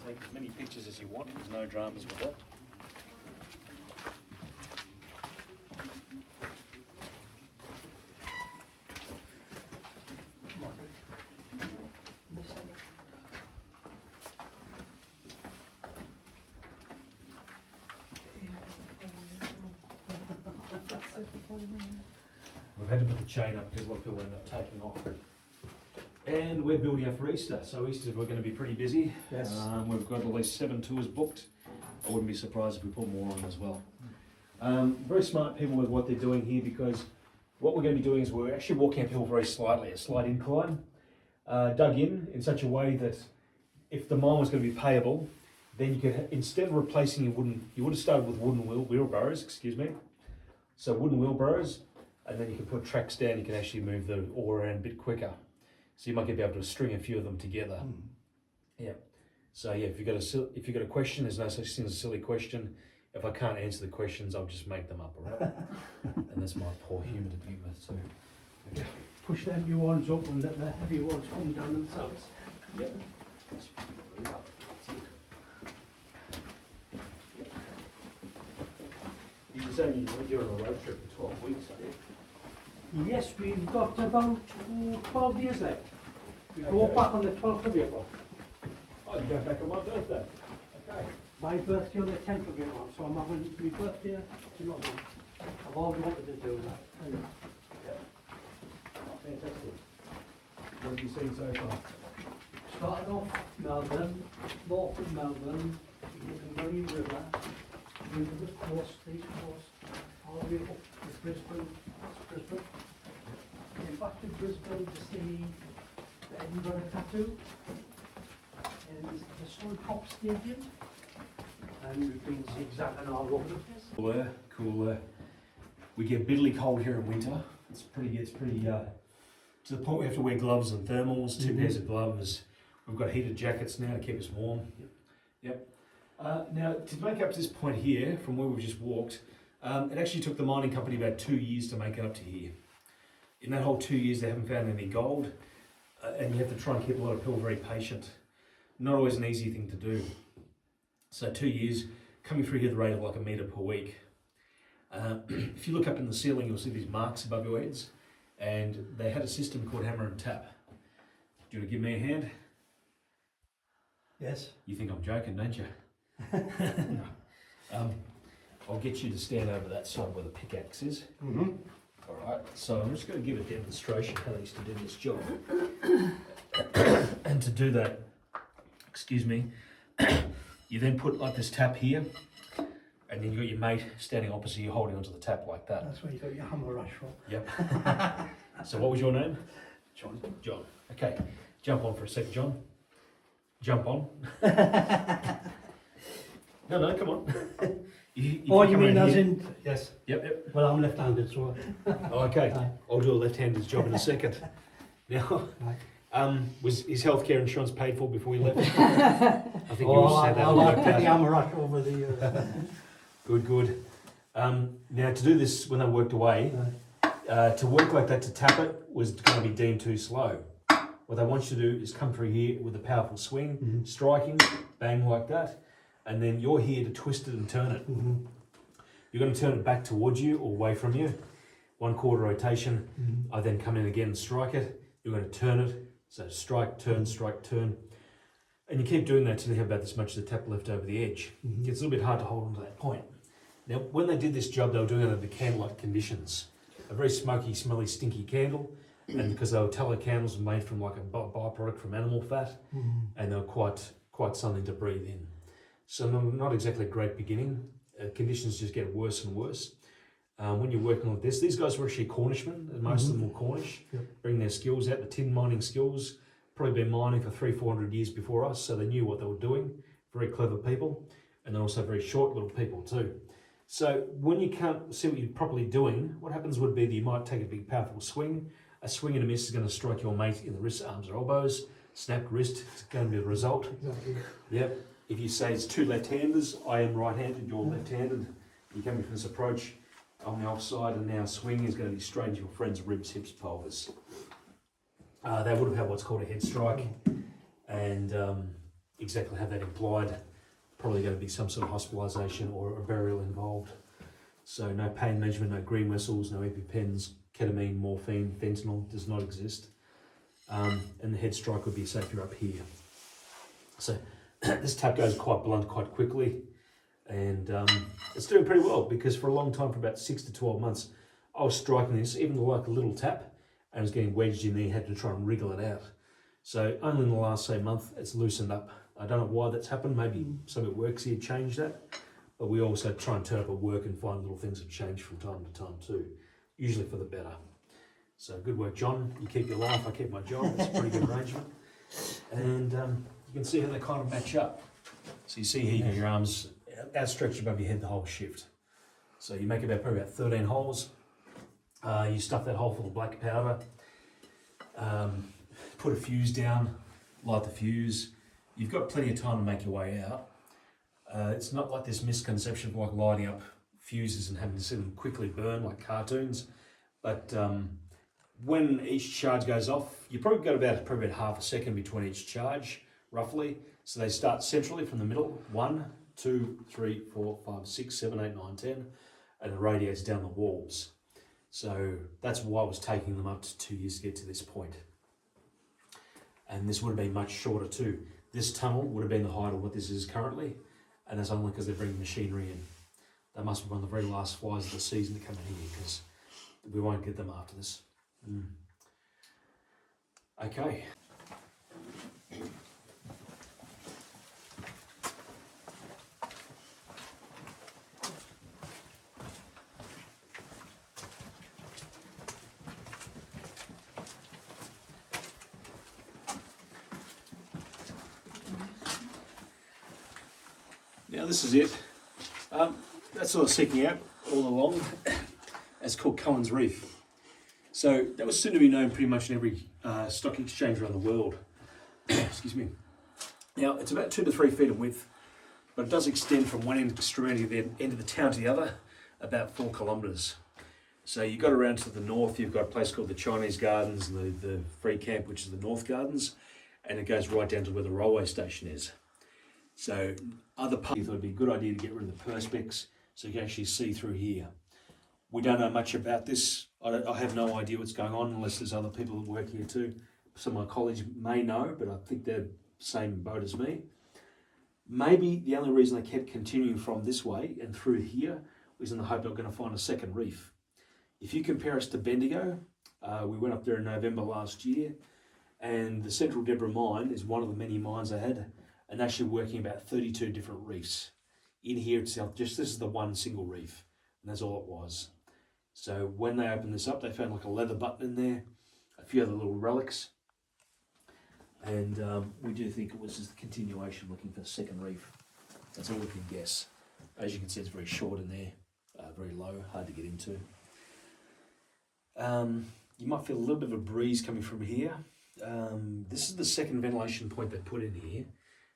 take as many pictures as you want, there's no dramas with that. We've had to put the chain up because a lot of people end up taking off. And we're building up for Easter, so Easter we're going to be pretty busy. Yes. We've got at least 7 tours booked. I wouldn't be surprised if we put more on as well. Very smart people with what they're doing here, because what we're going to be doing is we're actually walking uphill very slightly, a slight incline, dug in such a way that if the mine was going to be payable, then you could, instead of replacing your wooden, you would have started with wooden wheelbarrows, excuse me. So wooden wheelbarrows, and then you can put tracks down, you can actually move the ore around a bit quicker. So you might be able to string a few of them together. Yeah. So yeah, if you've got a question, there's no such thing as a silly question. If I can't answer the questions, I'll just make them up, all right? And that's my poor humour to begin with, so. Okay. Push the heavy ones up and let the heavy ones come down themselves. Yep. You were saying you're on a road trip for 12 weeks, are you? Yes, we've got about 12 years left. We go back on the 12th of April. Oh, you go back on my birthday? Okay. My birthday on the 10th of April, so I'm having my birthday in London. I've always wanted to do that. Yeah. Oh, fantastic. What have you seen so far? Started off Melbourne, north of Melbourne, the Marine River, into the coast, east coast, all the way up to Brisbane, then back to Brisbane to see the Edinburgh Tattoo, and the Suncorp Stadium, and we've been zigzagging all over the place. Cooler. We get bitterly cold here in winter. It's pretty to the point we have to wear gloves and thermals, 2 pairs of gloves. We've got heated jackets now to keep us warm. Yep. Now, to make up to this point here, from where we've just walked, it actually took the mining company about 2 years to make it up to here. In that whole 2 years, they haven't found any gold, and you have to try and keep a lot of people very patient. Not always an easy thing to do. So 2 years, coming through here at the rate of like 1 metre per week. If you look up in the ceiling, you'll see these marks above your heads, and they had a system called hammer and tap. Do you want to give me a hand? Yes. You think I'm joking, don't you? I'll get you to stand over that side where the pickaxe is. All right, so I'm just going to give a demonstration how they used to do this job. And to do that, excuse me, you then put like this tap here, and then you got your mate standing opposite you holding onto the tap like that. That's where you got your hammer rush from. Yep. So what was your name? John. John. Okay, jump on for a sec, John. Jump on. No, come on. You mean as in? Yes. Yep. Well, I'm left-handed, so. Oh, okay. I'll do a left-hander's job in a second. Now, was his healthcare insurance paid for before we left? I think you all said that. I'll take the hammer rush over the years. Good. Now, to do this when they worked away, to work like that, to tap it, was going to be deemed too slow. What they want you to do is come through here with a powerful swing, striking, bang like that, and then you're here to twist it and turn it. You're going to turn it back towards you or away from you. 1/4 rotation. I then come in again and strike it. You're going to turn it. So strike, turn, and you keep doing that till you have about this much of the tap left over the edge. It gets a little bit hard to hold on to that point. Now, when they did this job, they were doing it under candlelight conditions. A very smoky, smelly, stinky candle, and because they were tallow candles made from like a byproduct from animal fat, and they were quite something to breathe in. So not exactly a great beginning. Conditions just get worse and worse. When you're working like this, these guys were actually Cornishmen, and most of them were Cornish, bring their skills out, the tin mining skills, probably been mining for 300-400 years before us, so they knew what they were doing. Very clever people, and they're also very short little people too. So when you can't see what you're properly doing, what happens would be that you might take a big powerful swing. A swing and a miss is going to strike your mate in the wrists, arms or elbows. Snapped wrist is going to be the result. Exactly. Yep. If you say it's 2 left-handers, I am right-handed, you're left-handed. You come in from this approach on the offside, and now swing is going to be straight into your friend's ribs, hips, pelvis. They would have had what's called a head strike, and exactly have that implied. Probably going to be some sort of hospitalisation or a burial involved. So no pain management, no green whistles, no EpiPens, ketamine, morphine, fentanyl does not exist. And the head strike would be safe you're up here. So this tap goes quite blunt quite quickly, and it's doing pretty well, because for a long time, for about 6 to 12 months, I was striking this, even like a little tap, and it was getting wedged in there, had to try and wriggle it out. So only in the last, say, month, it's loosened up. I don't know why that's happened. Maybe something that works here changed that. But we also try and turn up at work and find little things that change from time to time too, usually for the better. So good work, John. You keep your life, I keep my job. It's a pretty good arrangement. And you can see how they kind of match up. So you see here, your arms outstretched above your head the whole shift. So you make probably about 13 holes. You stuff that hole full of black powder. Put a fuse down, light the fuse. You've got plenty of time to make your way out. It's not like this misconception of like lighting up fuses and having to see them quickly burn like cartoons. But when each charge goes off, you probably got about half a second between each charge, roughly. So they start centrally from the middle, 1, 2, 3, 4, 5, 6, 7, 8, 9, 10, and it radiates down the walls. So that's why I was taking them up to 2 years to get to this point. And this would have been much shorter too. This tunnel would have been the height of what this is currently, and that's only because they're bringing machinery in. They must be one of the very last flies of the season to come in here, because we won't get them after this. Okay. Now this is it. That's what I was seeking out all along. It's called Cohen's Reef. So that was soon to be known pretty much in every stock exchange around the world. Excuse me. Now it's about 2 to 3 feet in width, but it does extend from one extremity of the end of the town to the other, about 4 kilometres. So you got around to the north, you've got a place called the Chinese Gardens, and the Free Camp, which is the North Gardens, and it goes right down to where the railway station is. So other parts, thought it'd be a good idea to get rid of the perspex so you can actually see through here. We don't know much about this. I have no idea what's going on unless there's other people that work here too. Some of my colleagues may know, but I think they're the same boat as me. Maybe the only reason they kept continuing from this way and through here was in the hope they were going to find a second reef. If you compare us to Bendigo, we went up there in November last year, and the Central Deborah mine is one of the many mines they had, and actually working about 32 different reefs. In here itself, just this is the one single reef, and that's all it was. So when they opened this up, they found like a leather button in there, a few other little relics, and we do think it was just a continuation looking for the second reef. That's all we can guess. As you can see, it's very short in there, very low, hard to get into. You might feel a little bit of a breeze coming from here. This is the second ventilation point they put in here.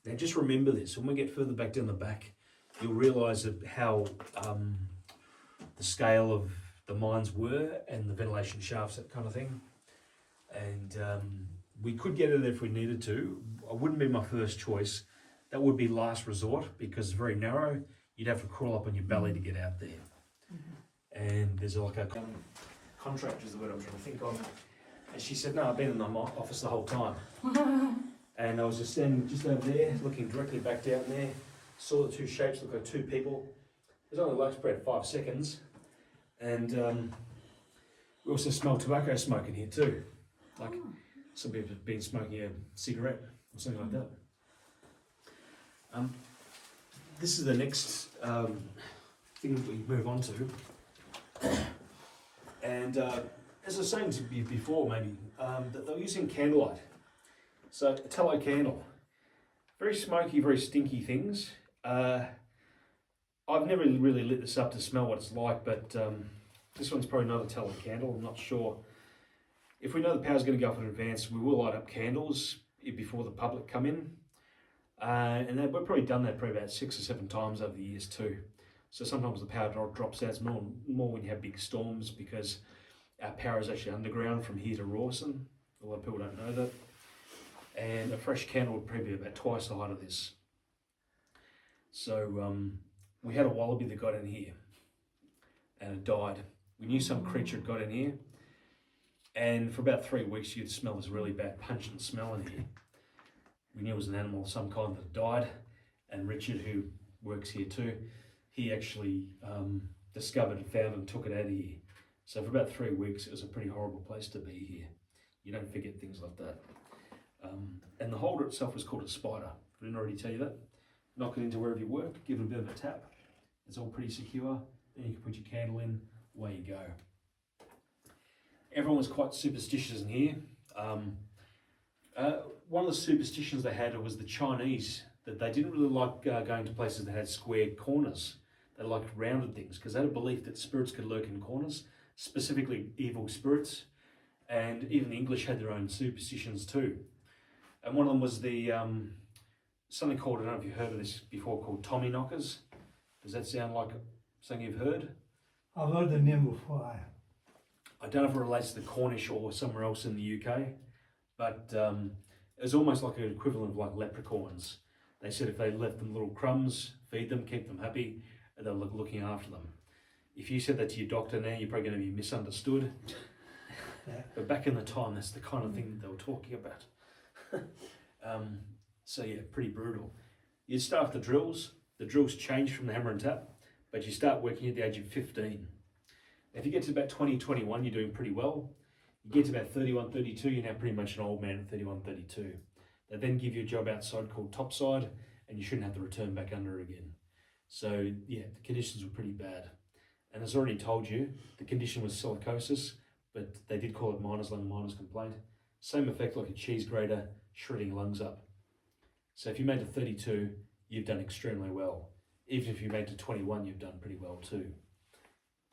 Now just remember this, when we get further back down the back, you'll realise that how the scale of the mines were and the ventilation shafts, that kind of thing. And we could get it if we needed to. It wouldn't be my first choice. That would be last resort, because it's very narrow. You'd have to crawl up on your belly to get out there. And there's like a contractor is the word I'm trying to think of. And she said, no, I've been in the office the whole time. And I was just standing just over there, looking directly back down there, saw the two shapes, looked like two people. It was only like spread 5 seconds. And we also smelled tobacco smoke in here too. Like some people have been smoking a cigarette or something like that. This is the next thing that we move on to. And as I was saying to you before, maybe, that they're using candlelight. So a tallow candle, very smoky, very stinky things. I've never really lit this up to smell what it's like, but this one's probably not a tallow candle, I'm not sure. If we know the power's going to go off in advance, we will light up candles before the public come in. And we've probably done that probably about 6 or 7 times over the years too. So sometimes the power drops out. It's more when you have big storms, because our power is actually underground from here to Rawson. A lot of people don't know that. and a fresh candle would probably be about twice the height of this. So we had a wallaby that got in here and it died. We knew some creature had got in here, and for about 3 weeks you'd smell this really bad pungent smell in here. We knew it was an animal of some kind that had died, and Richard, who works here too, he actually discovered and found and took it out of here. So for about 3 weeks it was a pretty horrible place to be here. You don't forget things like that. And the holder itself was called a spider. I didn't already tell you that. Knock it into wherever you work, give it a bit of a tap. It's all pretty secure. Then you can put your candle in, away you go. Everyone was quite superstitious in here. One of the superstitions they had was the Chinese, that they didn't really like going to places that had square corners. They liked rounded things because they had a belief that spirits could lurk in corners, specifically evil spirits. And even the English had their own superstitions too. And one of them was the something called, I don't know if you've heard of this before, called Tommy knockers. Does that sound like something you've heard? I've heard the name before. I don't know if it relates to Cornish or somewhere else in the UK, but it was almost like an equivalent of like leprechauns. They said if they left them little crumbs, feed them, keep them happy, and they'll look looking after them. If you said that to your doctor now, you're probably going to be misunderstood. Yeah. But back in the time, that's the kind of thing that they were talking about. So yeah, pretty brutal. You'd start off the drills. The drills change from the hammer and tap, but you start working at the age of 15. If you get to about 20, 21, you're doing pretty well. You get to about 31, 32, you're now pretty much an old man at 31, 32. They then give you a job outside called topside, and you shouldn't have to return back under again. So yeah, the conditions were pretty bad. And as I already told you, the condition was silicosis, but they did call it miner's lung, miner's complaint. Same effect like a cheese grater, shredding lungs up. So if you made it 32, you've done extremely well. Even if you made it to 21, you've done pretty well too.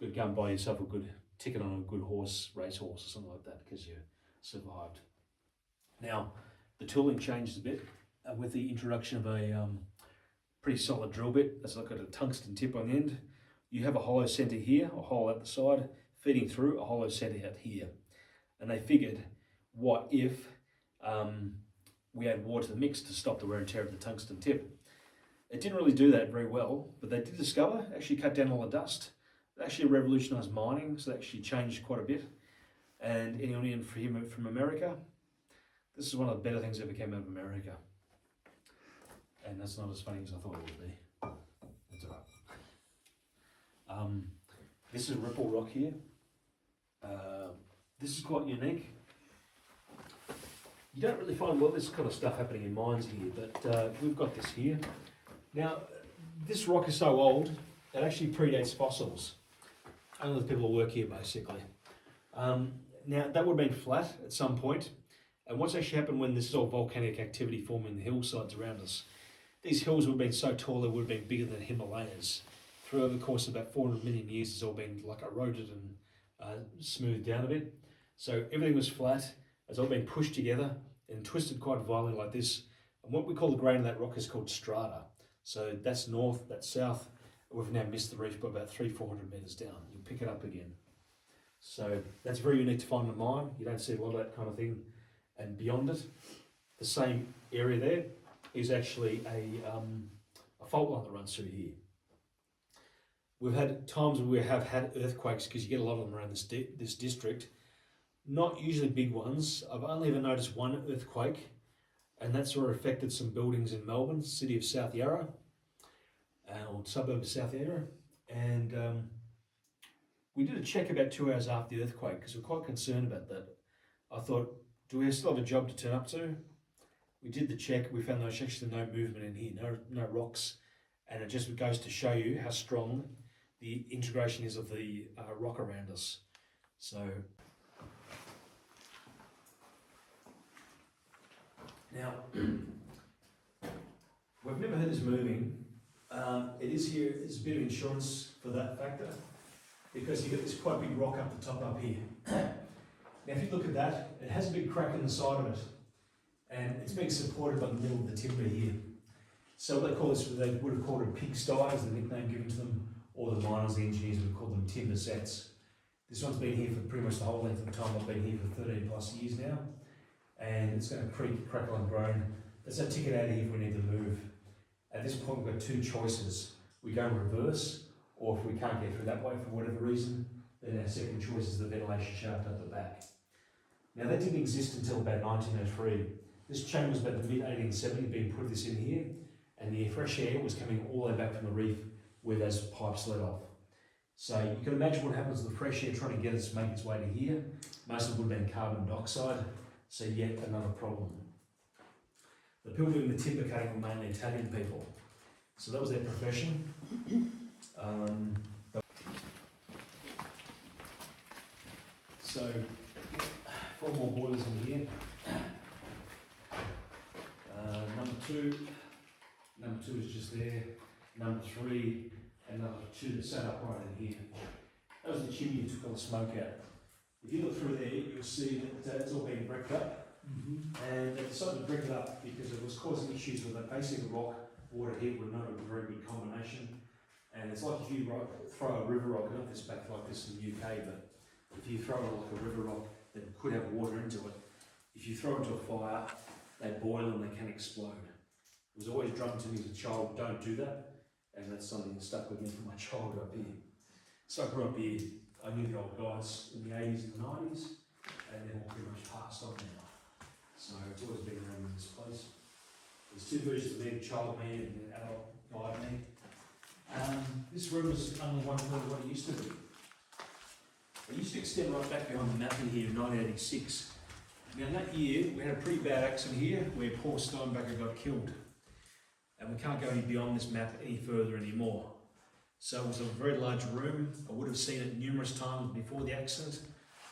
Good, go and buy yourself a good ticket on a good horse, racehorse or something like that, because you survived. Now, the tooling changed a bit with the introduction of a pretty solid drill bit. That's like got a tungsten tip on the end. You have a hollow center here, a hole at the side, feeding through a hollow center out here. And they figured, what if we add water to the mix to stop the wear and tear of the tungsten tip? It didn't really do that very well, but they did discover, actually cut down all the dust. It actually revolutionized mining, so that actually changed quite a bit. And anyone in from America, this is one of the better things that ever came out of America. And that's not as funny as I thought it would be. That's all right. This is Ripple Rock here. This is quite unique. You don't really find this kind of stuff happening in mines here, but we've got this here. Now, this rock is so old, it actually predates fossils. Only the people who work here, basically. Now, that would have been flat at some point, and what's actually happened when this is all volcanic activity forming the hillsides around us, these hills would have been so tall they would have been bigger than the Himalayas. Through the course of about 400 million years, it's all been like eroded and smoothed down a bit. So everything was flat. It's all been pushed together and twisted quite violently like this. And what we call the grain of that rock is called strata. So that's north, that's south. We've now missed the reef by about 300-400 metres down. You'll pick it up again. So that's very unique to find in a mine. You don't see a lot of that kind of thing. And beyond it, the same area there is actually a fault line that runs through here. We've had times where we have had earthquakes because you get a lot of them around this district. Not usually big ones. I've only ever noticed one earthquake, and that sort of affected some buildings in Melbourne, city of South Yarra, or suburb of South Yarra. And we did a check about 2 hours after the earthquake because we're quite concerned about that. I thought, do we still have a job to turn up to? We did the check. We found there's actually no movement in here, no rocks, and it just goes to show you how strong the integration is of the rock around us. So now, we've never had this moving. It is here, it's a bit of insurance for that factor, because you've got this quite big rock up the top up here. Now if you look at that, it has a big crack in the side of it, and it's being supported by the middle of the timber here. So what they call this, they would have called it pigsty, is the nickname given to them, or the miners, the engineers would call them timber sets. This one's been here for pretty much the whole length of the time. I've been here for 13 plus years now. and it's going to creak, crackle and groan. Let's take it out of here if we need to move. At this point we've got two choices. We go in reverse, or if we can't get through that way for whatever reason, then our second choice is the ventilation shaft at the back. Now that didn't exist until about 1903. This chamber was about the mid-1870s being put this in here, and the fresh air was coming all the way back from the reef where those pipes let off. So you can imagine what happens with the fresh air trying to get make its way to here. Most of it would have been carbon dioxide, so yet another problem. The people doing the timber cutting were mainly Italian people, so that was their profession. So 4 more boilers in here. Number two is just there. Number 3 and number 2 that sat upright in here. That was the chimney that took all the smoke out. If you look through there, you'll see that it's all been bricked up. And they decided to brick it up because it was causing issues with it. Basically, rock, water, heat were not a very good combination. And it's like if you throw a river rock, not this back like this in the UK, but if you throw like a river rock that could have water into it, if you throw it into a fire, they boil and they can explode. It was always drummed to me as a child, don't do that, and that's something that stuck with me from my childhood up here. So I grew up here, I knew the old guys in the 80s and the 90s, and they're all pretty much passed on now. So it's always been around in this place. There's 2 versions of me, child me and the adult guy me. This room is only 1/3 of what it used to be. It used to extend right back behind the mountain here in 1986. Now in that year, we had a pretty bad accident here where Paul Steinbacher got killed. And we can't go any beyond this map any further anymore. So it was a very large room. I would have seen it numerous times before the accident.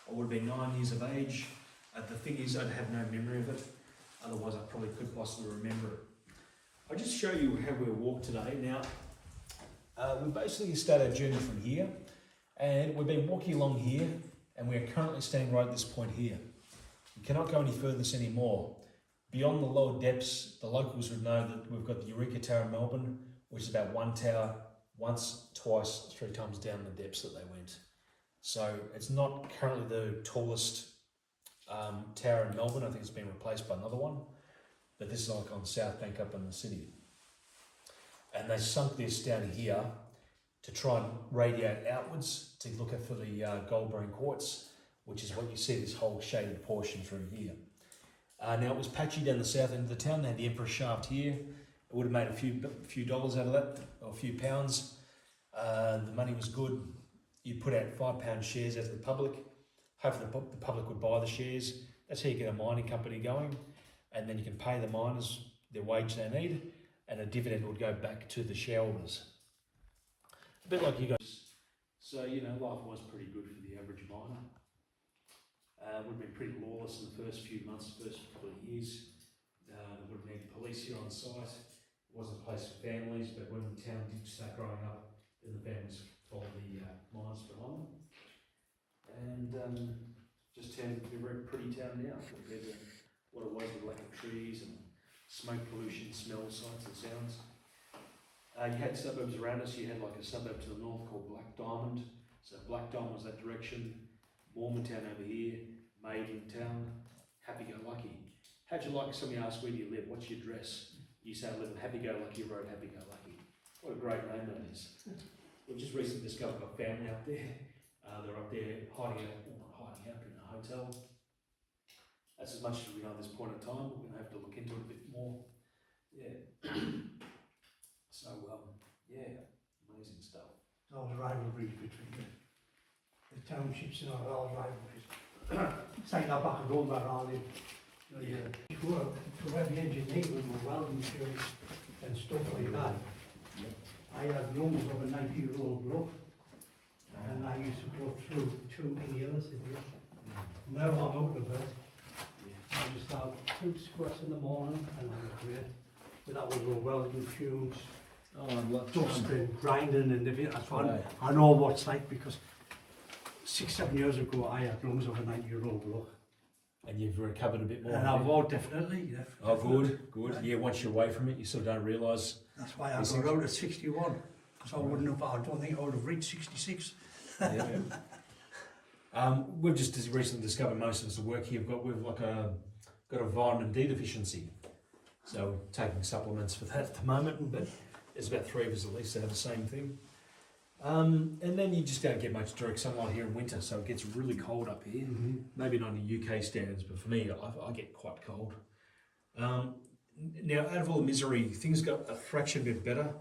I would have been 9 years of age. The thing is, I'd have no memory of it. Otherwise, I probably could possibly remember it. I'll just show you how we walk today. Now, we basically start our journey from here. And we've been walking along here, and we are currently standing right at this point here. We cannot go any further this anymore. Beyond the lower depths, the locals would know that we've got the Eureka Tower in Melbourne, which is about 1 tower, once, twice, 3 times down the depths that they went. So it's not currently the tallest tower in Melbourne. I think it's been replaced by another one. But this is like on South Bank up in the city. And they sunk this down here to try and radiate outwards to look at for the gold-bearing quartz, which is what you see this whole shaded portion through here. Now it was patchy down the south end of the town. They had the Emperor shaft here. It would have made a few dollars out of that, or a few pounds. The money was good. You put out £5 shares out to the public. Hopefully the public would buy the shares. That's how you get a mining company going. And then you can pay the miners their wage they need, and a dividend would go back to the shareholders. A bit like you guys. So, you know, life was pretty good for the average miner. It would have been pretty lawless in the first few months, first couple of years. There would have been police here on site. It wasn't a place for families, but when the town did start growing up, then the families followed the miners behind them. And just turned into a very pretty town now compared to what it was with lack of trees and smoke pollution, smells, sights and sounds. You had suburbs around us. You had like a suburb to the north called Black Diamond. So Black Diamond was that direction. Mormontown over here, Maidentown, Happy-Go-Lucky. How'd you like if somebody asked, where do you live? What's your address? You say I live in Happy-Go-Lucky Road, Happy-Go-Lucky. What a great name that is. We've just recently discovered a family up there. They're up there hiding out, well, not hiding out, in a hotel. That's as much as we know at this point in time. We're going to have to look into it a bit more. Yeah. So, yeah, amazing stuff. All the rivalries between the townships and all rivalries. It's like that back and home where I live. For every engineering and welding skills and stuff like that, I had lungs of a 90-year-old bloke, and I used to go through 2 inhalers a day. Now I'm out of bed. I just have 2 squats in the morning, and I'm great. But that was all welding fumes. Dust and grinding and everything. That's what I know what it's like, because 6-7 years ago I had lungs of a 90-year-old bloke. And you've recovered a bit more. And I've definitely. Oh, good. Yeah, once you're away from it, you sort of don't realise. That's why I got out at 61, because I don't think I would have reached 66. Yeah. We've just recently discovered most of us work here. We've like a got a vitamin D deficiency. So taking supplements for that at the moment, but there's about 3 of us at least that have the same thing. And then you just don't get much direct sunlight here in winter, so it gets really cold up here. Maybe not in UK standards, but for me, I get quite cold. Now, out of all the misery, things got a fraction bit better.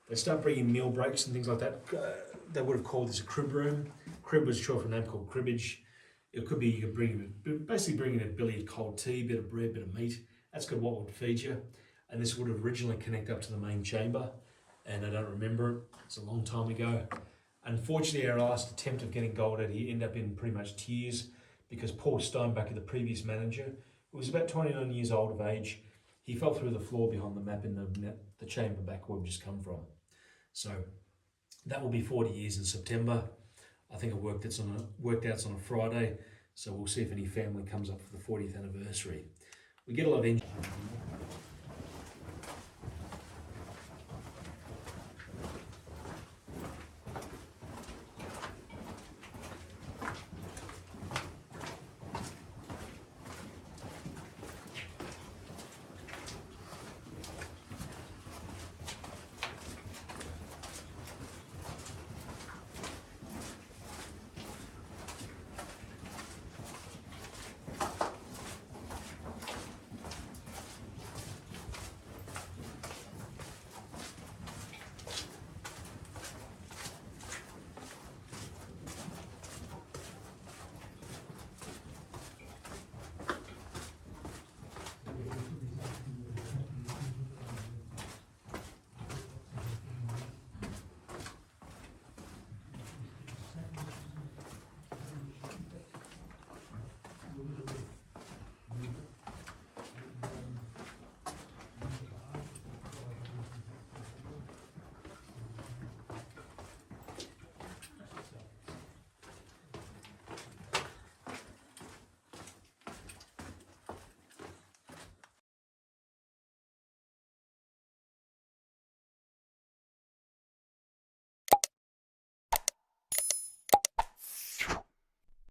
They start bringing meal breaks and things like that. They would have called this a crib room. Crib was short for a name called cribbage. It could be you could basically bring in a billy of cold tea, bit of bread, bit of meat. That's good what would feed you. And this would have originally connected up to the main chamber. And I don't remember it. It's a long time ago. Unfortunately, our last attempt of getting gold out here ended up in pretty much tears because Paul Steinbacher, the previous manager, who was about 29 years old of age, he fell through the floor behind the map in the chamber back where we've just come from. So that will be 40 years in September. I think it worked out on a Friday, so we'll see if any family comes up for the 40th anniversary. We get a lot of